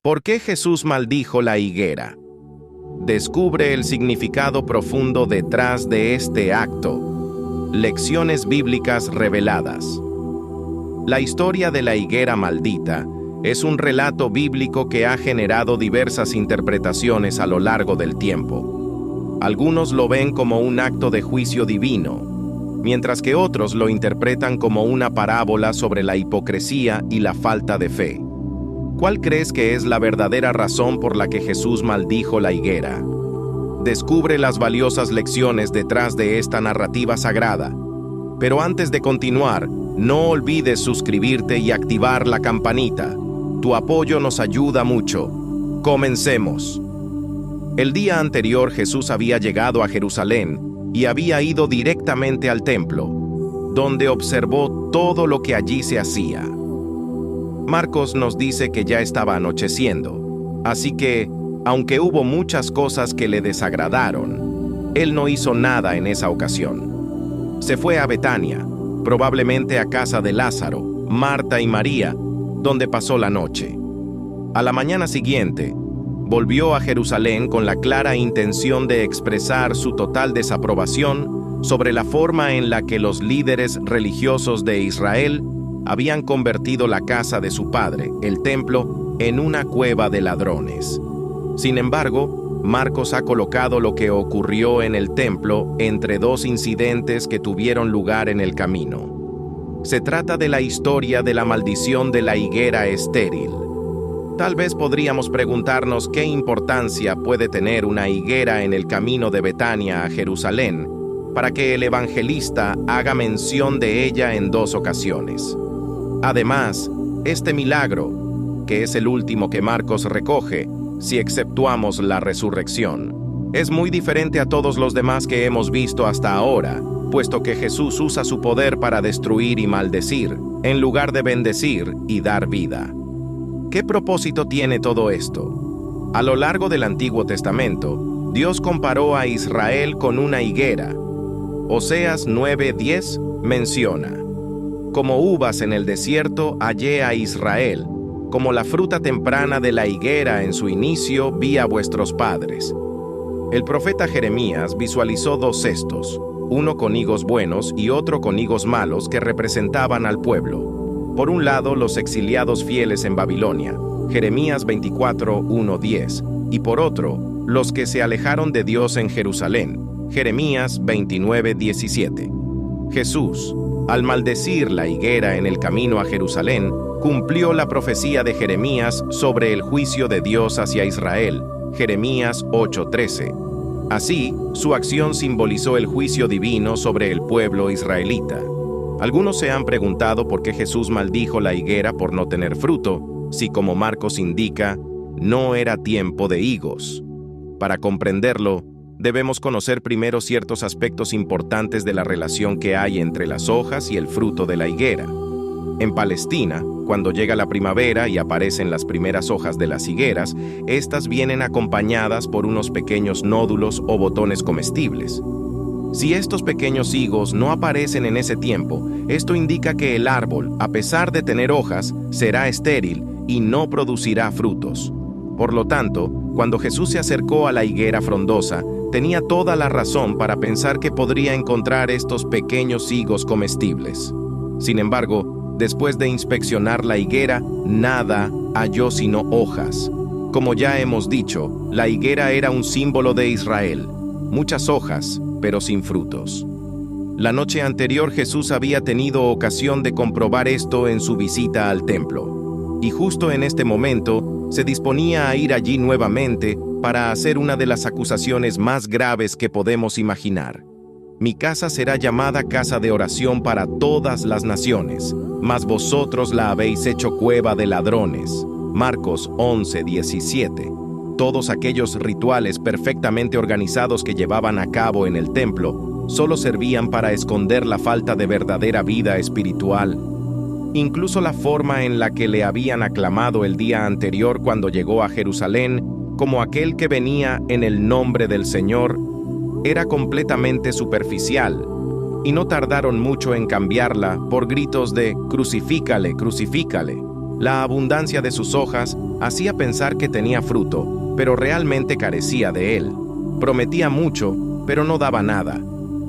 ¿Por qué Jesús maldijo la higuera? Descubre el significado profundo detrás de este acto. Lecciones bíblicas reveladas. La historia de la higuera maldita es un relato bíblico que ha generado diversas interpretaciones a lo largo del tiempo. Algunos lo ven como un acto de juicio divino, mientras que otros lo interpretan como una parábola sobre la hipocresía y la falta de fe. ¿Cuál crees que es la verdadera razón por la que Jesús maldijo la higuera? Descubre las valiosas lecciones detrás de esta narrativa sagrada. Pero antes de continuar, no olvides suscribirte y activar la campanita. Tu apoyo nos ayuda mucho. Comencemos. El día anterior Jesús había llegado a Jerusalén y había ido directamente al templo, donde observó todo lo que allí se hacía. Marcos nos dice que ya estaba anocheciendo, así que, aunque hubo muchas cosas que le desagradaron, él no hizo nada en esa ocasión. Se fue a Betania, probablemente a casa de Lázaro, Marta y María, donde pasó la noche. A la mañana siguiente, volvió a Jerusalén con la clara intención de expresar su total desaprobación sobre la forma en la que los líderes religiosos de Israel habían convertido la casa de su padre, el templo, en una cueva de ladrones. Sin embargo, Marcos ha colocado lo que ocurrió en el templo entre dos incidentes que tuvieron lugar en el camino. Se trata de la historia de la maldición de la higuera estéril. Tal vez podríamos preguntarnos qué importancia puede tener una higuera en el camino de Betania a Jerusalén para que el evangelista haga mención de ella en dos ocasiones. Además, este milagro, que es el último que Marcos recoge, si exceptuamos la resurrección, es muy diferente a todos los demás que hemos visto hasta ahora, puesto que Jesús usa su poder para destruir y maldecir, en lugar de bendecir y dar vida. ¿Qué propósito tiene todo esto? A lo largo del Antiguo Testamento, Dios comparó a Israel con una higuera. Oseas 9:10 menciona: como uvas en el desierto hallé a Israel, como la fruta temprana de la higuera en su inicio vi a vuestros padres. El profeta Jeremías visualizó dos cestos, uno con higos buenos y otro con higos malos que representaban al pueblo. Por un lado, los exiliados fieles en Babilonia, Jeremías 24:1-10, y por otro, los que se alejaron de Dios en Jerusalén, Jeremías 29:17. Jesús, al maldecir la higuera en el camino a Jerusalén, cumplió la profecía de Jeremías sobre el juicio de Dios hacia Israel, Jeremías 8:13. Así, su acción simbolizó el juicio divino sobre el pueblo israelita. Algunos se han preguntado por qué Jesús maldijo la higuera por no tener fruto, si, como Marcos indica, no era tiempo de higos. Para comprenderlo, debemos conocer primero ciertos aspectos importantes de la relación que hay entre las hojas y el fruto de la higuera. En Palestina, cuando llega la primavera y aparecen las primeras hojas de las higueras, estas vienen acompañadas por unos pequeños nódulos o botones comestibles. Si estos pequeños higos no aparecen en ese tiempo, esto indica que el árbol, a pesar de tener hojas, será estéril y no producirá frutos. Por lo tanto, cuando Jesús se acercó a la higuera frondosa, tenía toda la razón para pensar que podría encontrar estos pequeños higos comestibles. Sin embargo, después de inspeccionar la higuera, nada halló sino hojas. Como ya hemos dicho, la higuera era un símbolo de Israel. Muchas hojas, pero sin frutos. La noche anterior Jesús había tenido ocasión de comprobar esto en su visita al templo. Y justo en este momento, se disponía a ir allí nuevamente para hacer una de las acusaciones más graves que podemos imaginar. Mi casa será llamada casa de oración para todas las naciones, mas vosotros la habéis hecho cueva de ladrones. Marcos 11:17. Todos aquellos rituales perfectamente organizados que llevaban a cabo en el templo solo servían para esconder la falta de verdadera vida espiritual. Incluso la forma en la que le habían aclamado el día anterior cuando llegó a Jerusalén como aquel que venía en el nombre del Señor era completamente superficial, y no tardaron mucho en cambiarla por gritos de «Crucifícale, crucifícale». La abundancia de sus hojas hacía pensar que tenía fruto, pero realmente carecía de él. Prometía mucho, pero no daba nada.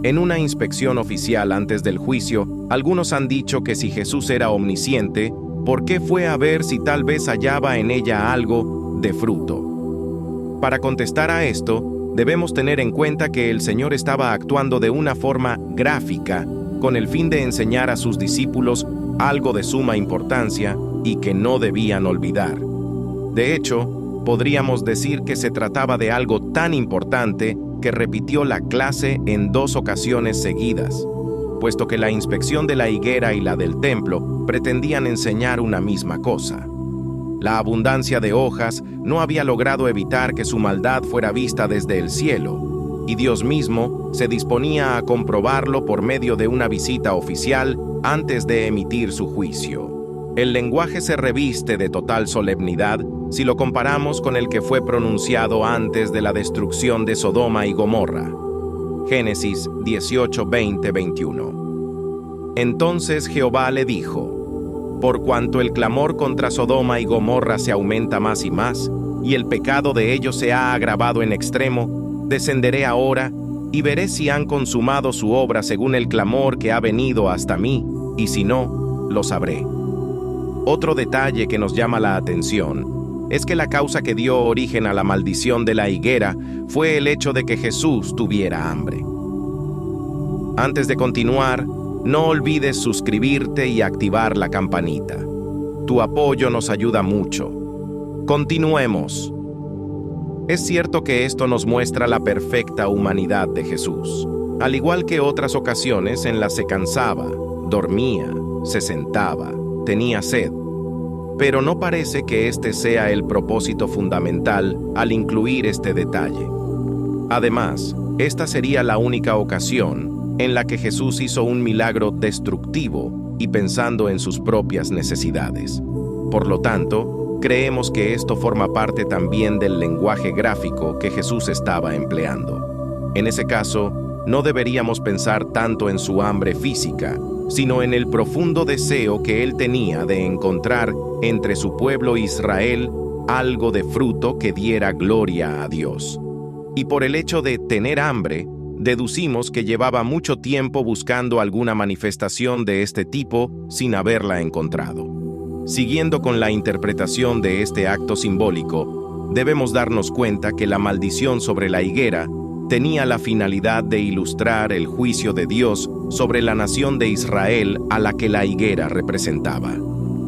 En una inspección oficial antes del juicio, algunos han dicho que si Jesús era omnisciente, ¿por qué fue a ver si tal vez hallaba en ella algo de fruto? Para contestar a esto, debemos tener en cuenta que el Señor estaba actuando de una forma gráfica, con el fin de enseñar a sus discípulos algo de suma importancia y que no debían olvidar. De hecho, podríamos decir que se trataba de algo tan importante que repitió la clase en 2 ocasiones seguidas, puesto que la inspección de la higuera y la del templo pretendían enseñar una misma cosa. La abundancia de hojas no había logrado evitar que su maldad fuera vista desde el cielo, y Dios mismo se disponía a comprobarlo por medio de una visita oficial antes de emitir su juicio. El lenguaje se reviste de total solemnidad si lo comparamos con el que fue pronunciado antes de la destrucción de Sodoma y Gomorra. Génesis 18, 20, 21. Entonces Jehová le dijo: por cuanto el clamor contra Sodoma y Gomorra se aumenta más y más, y el pecado de ellos se ha agravado en extremo, descenderé ahora y veré si han consumado su obra según el clamor que ha venido hasta mí, y si no, lo sabré. Otro detalle que nos llama la atención es que la causa que dio origen a la maldición de la higuera fue el hecho de que Jesús tuviera hambre. Antes de continuar, no olvides suscribirte y activar la campanita. Tu apoyo nos ayuda mucho. Continuemos. Es cierto que esto nos muestra la perfecta humanidad de Jesús, al igual que otras ocasiones en las que se cansaba, dormía, se sentaba, tenía sed. Pero no parece que este sea el propósito fundamental al incluir este detalle. Además, esta sería la única ocasión en la que Jesús hizo un milagro destructivo y pensando en sus propias necesidades. Por lo tanto, creemos que esto forma parte también del lenguaje gráfico que Jesús estaba empleando. En ese caso, no deberíamos pensar tanto en su hambre física, sino en el profundo deseo que él tenía de encontrar entre su pueblo Israel algo de fruto que diera gloria a Dios. Y por el hecho de tener hambre, deducimos que llevaba mucho tiempo buscando alguna manifestación de este tipo sin haberla encontrado. Siguiendo con la interpretación de este acto simbólico, debemos darnos cuenta que la maldición sobre la higuera tenía la finalidad de ilustrar el juicio de Dios sobre la nación de Israel a la que la higuera representaba.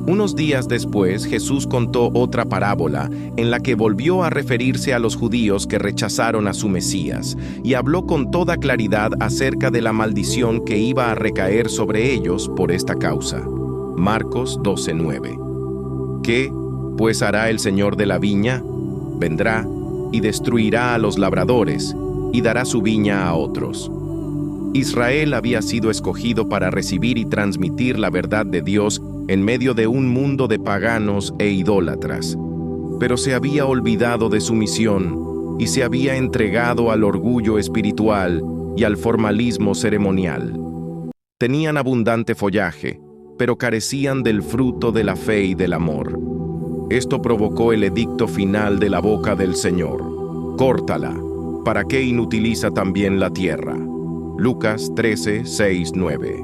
Unos días después, Jesús contó otra parábola en la que volvió a referirse a los judíos que rechazaron a su Mesías y habló con toda claridad acerca de la maldición que iba a recaer sobre ellos por esta causa. Marcos 12:9. ¿Qué, pues, hará el Señor de la viña? Vendrá y destruirá a los labradores y dará su viña a otros. Israel había sido escogido para recibir y transmitir la verdad de Dios en medio de un mundo de paganos e idólatras, pero se había olvidado de su misión y se había entregado al orgullo espiritual y al formalismo ceremonial. Tenían abundante follaje, pero carecían del fruto de la fe y del amor. Esto provocó el edicto final de la boca del Señor: córtala, ¿para qué inutiliza también la tierra? Lucas 13, 6, 9.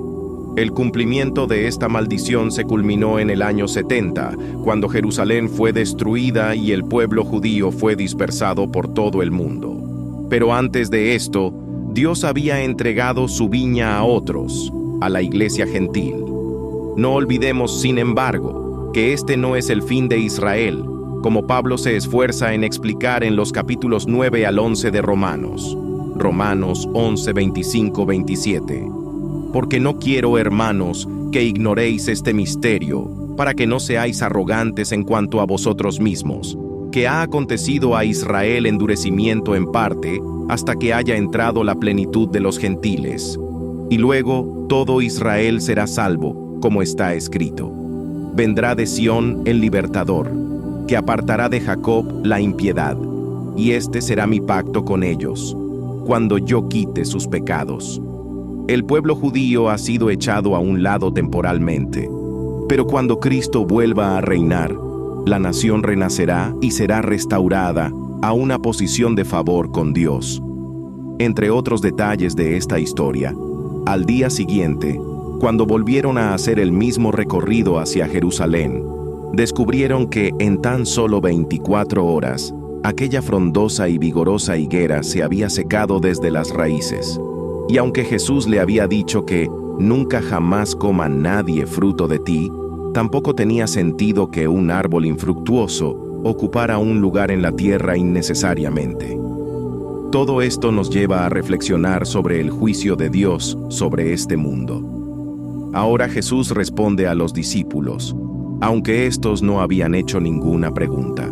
El cumplimiento de esta maldición se culminó en el año 70, cuando Jerusalén fue destruida y el pueblo judío fue dispersado por todo el mundo. Pero antes de esto, Dios había entregado su viña a otros, a la iglesia gentil. No olvidemos, sin embargo, que este no es el fin de Israel, como Pablo se esfuerza en explicar en los capítulos 9 al 11 de Romanos. Romanos 11, 25, 27. Porque no quiero, hermanos, que ignoréis este misterio, para que no seáis arrogantes en cuanto a vosotros mismos, que ha acontecido a Israel endurecimiento en parte, hasta que haya entrado la plenitud de los gentiles. Y luego todo Israel será salvo, como está escrito. Vendrá de Sión el libertador, que apartará de Jacob la impiedad, y este será mi pacto con ellos, cuando yo quite sus pecados. El pueblo judío ha sido echado a un lado temporalmente, Pero cuando Cristo vuelva a reinar, la nación renacerá y será restaurada a una posición de favor con Dios. Entre otros detalles de esta historia, al día siguiente, cuando volvieron a hacer el mismo recorrido hacia Jerusalén, descubrieron que en tan solo 24 horas, aquella frondosa y vigorosa higuera se había secado desde las raíces. Y aunque Jesús le había dicho que nunca jamás coma nadie fruto de ti, tampoco tenía sentido que un árbol infructuoso ocupara un lugar en la tierra innecesariamente. Todo esto nos lleva a reflexionar sobre el juicio de Dios sobre este mundo. Ahora Jesús responde a los discípulos, aunque estos no habían hecho ninguna pregunta.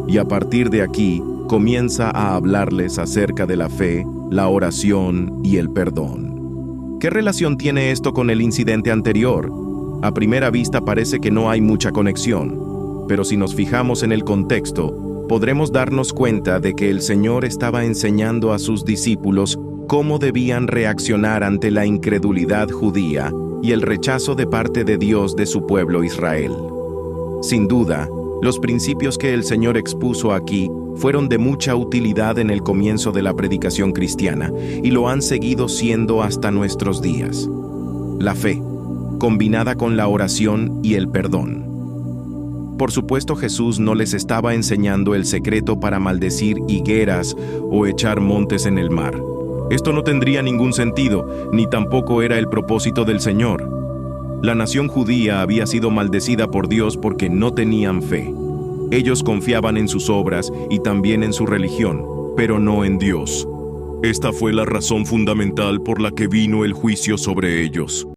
Y a partir de aquí, comienza a hablarles acerca de la fe, la oración y el perdón. ¿Qué relación tiene esto con el incidente anterior? A primera vista parece que no hay mucha conexión, pero si nos fijamos en el contexto, podremos darnos cuenta de que el Señor estaba enseñando a sus discípulos cómo debían reaccionar ante la incredulidad judía y el rechazo de parte de Dios de su pueblo Israel. Sin duda, los principios que el Señor expuso aquí fueron de mucha utilidad en el comienzo de la predicación cristiana y lo han seguido siendo hasta nuestros días. La fe, combinada con la oración y el perdón. Por supuesto, Jesús no les estaba enseñando el secreto para maldecir higueras o echar montes en el mar. Esto no tendría ningún sentido, ni tampoco era el propósito del Señor. La nación judía había sido maldecida por Dios porque no tenían fe. Ellos confiaban en sus obras y también en su religión, pero no en Dios. Esta fue la razón fundamental por la que vino el juicio sobre ellos.